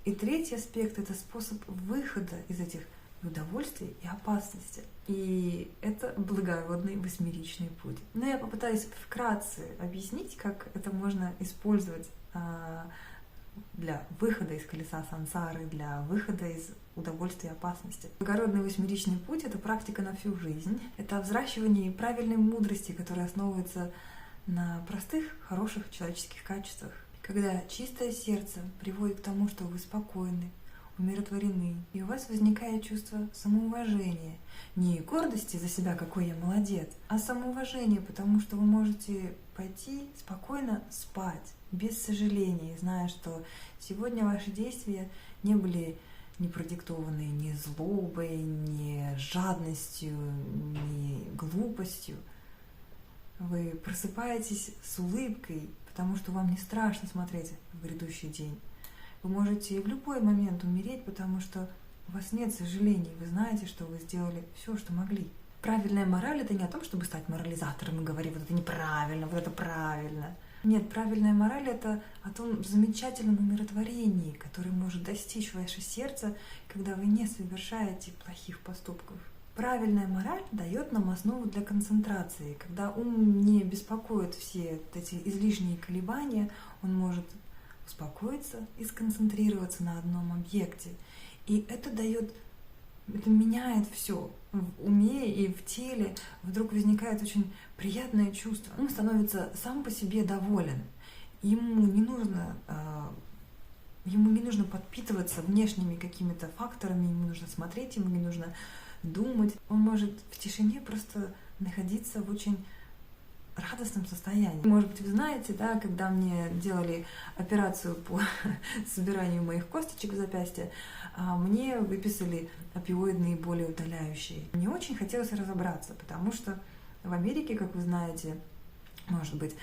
И третий аспект — это способ выхода из этих удовольствий и опасности. И это благородный восьмеричный путь. Но я попытаюсь вкратце объяснить, как это можно использовать для выхода из колеса сансары, для выхода из удовольствия и опасности. Благородный восьмеричный путь — это практика на всю жизнь. Это взращивание правильной мудрости, которая основывается на простых, хороших человеческих качествах. Когда чистое сердце приводит к тому, что вы спокойны, умиротворены, и у вас возникает чувство самоуважения. Не гордости за себя, какой я молодец, а самоуважения, потому что вы можете пойти спокойно спать, без сожалений, зная, что сегодня ваши действия не были не продиктованы ни злобой, ни жадностью, ни глупостью. Вы просыпаетесь с улыбкой, потому что вам не страшно смотреть в грядущий день. Вы можете в любой момент умереть, потому что у вас нет сожалений. Вы знаете, что вы сделали все, что могли. Правильная мораль — это не о том, чтобы стать морализатором и говорить: вот это неправильно, вот это правильно. Нет, правильная мораль — это о том замечательном умиротворении, которое может достичь ваше сердце, когда вы не совершаете плохих поступков. Правильная мораль дает нам основу для концентрации. Когда ум не беспокоит все эти излишние колебания, он может успокоиться и сконцентрироваться на одном объекте. И это меняет все. В уме и в теле вдруг возникает очень приятное чувство. Ум становится сам по себе доволен. Ему не нужно подпитываться внешними какими-то факторами, ему нужно смотреть, ему не нужно думать. Он может в тишине просто находиться в очень радостном состоянии. Может быть, вы знаете, да, когда мне делали операцию по собиранию моих косточек в запястье, мне выписали опиоидные болеутоляющие. Мне очень хотелось разобраться, потому что в Америке, как вы знаете, может быть,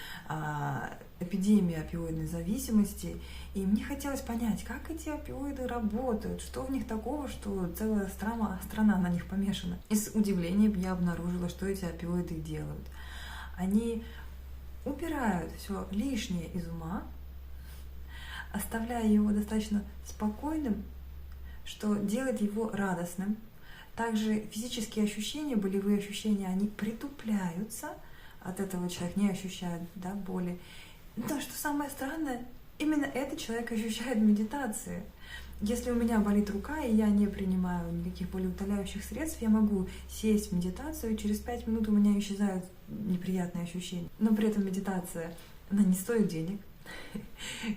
эпидемия опиоидной зависимости, и мне хотелось понять, как эти опиоиды работают, что в них такого, что целая страна на них помешана. И с удивлением я обнаружила, что эти опиоиды делают. Они убирают все лишнее из ума, оставляя его достаточно спокойным, что делает его радостным. Также физические ощущения, болевые ощущения, они притупляются. От этого человек не ощущает, да, боли. Но что самое странное, именно это человек ощущает в медитации. Если у меня болит рука, и я не принимаю никаких болеутоляющих средств, я могу сесть в медитацию, и через 5 минут у меня исчезают неприятные ощущения. Но при этом медитация, она не стоит денег,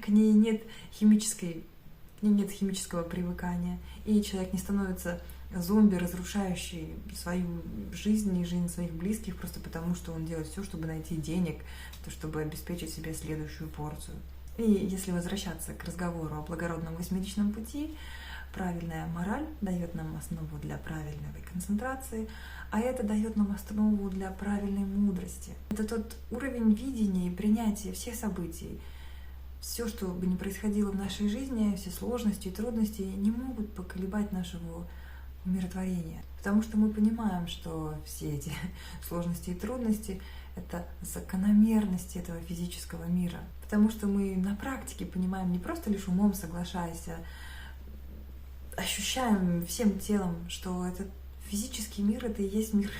к ней нет химического привыкания, и человек не становится зомби, разрушающий свою жизнь и жизнь своих близких просто потому, что он делает все, чтобы найти денег, чтобы обеспечить себе следующую порцию. И если возвращаться к разговору о благородном восьмеричном пути, правильная мораль дает нам основу для правильной концентрации, а это дает нам основу для правильной мудрости. Это тот уровень видения и принятия всех событий. Все, что бы ни происходило в нашей жизни, все сложности и трудности не могут поколебать нашего умиротворения. Потому что мы понимаем, что все эти сложности и трудности — это закономерности этого физического мира. Потому что мы на практике понимаем, не просто лишь умом соглашаясь, а ощущаем всем телом, что этот физический мир — это и есть мир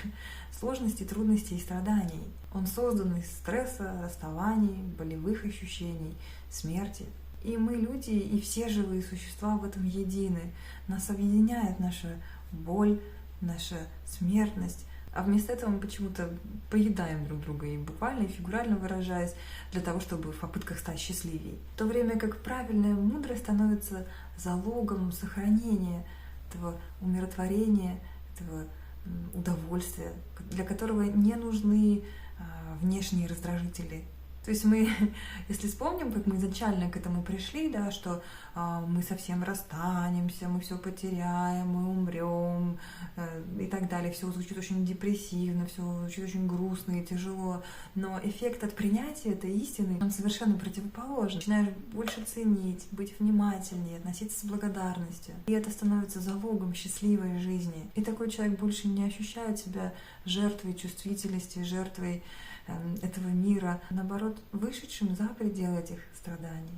сложностей, трудностей и страданий. Он создан из стресса, расставаний, болевых ощущений, смерти. И мы, люди, и все живые существа в этом едины. Нас объединяет наша боль, наша смертность. А вместо этого мы почему-то поедаем друг друга, и буквально, и фигурально выражаясь, для того, чтобы в попытках стать счастливее. В то время как правильная мудрость становится залогом сохранения этого умиротворения, этого удовольствия, для которого не нужны внешние раздражители. То есть мы, если вспомним, как мы изначально к этому пришли, да, что мы совсем расстанемся, мы все потеряем, мы умрем и так далее, все звучит очень депрессивно, все звучит очень грустно и тяжело, но эффект от принятия этой истины, он совершенно противоположен. Начинаешь больше ценить, быть внимательнее, относиться с благодарностью, и это становится залогом счастливой жизни. И такой человек больше не ощущает себя жертвой чувствительности, жертвой этого мира, наоборот, вышедшим за пределы этих страданий.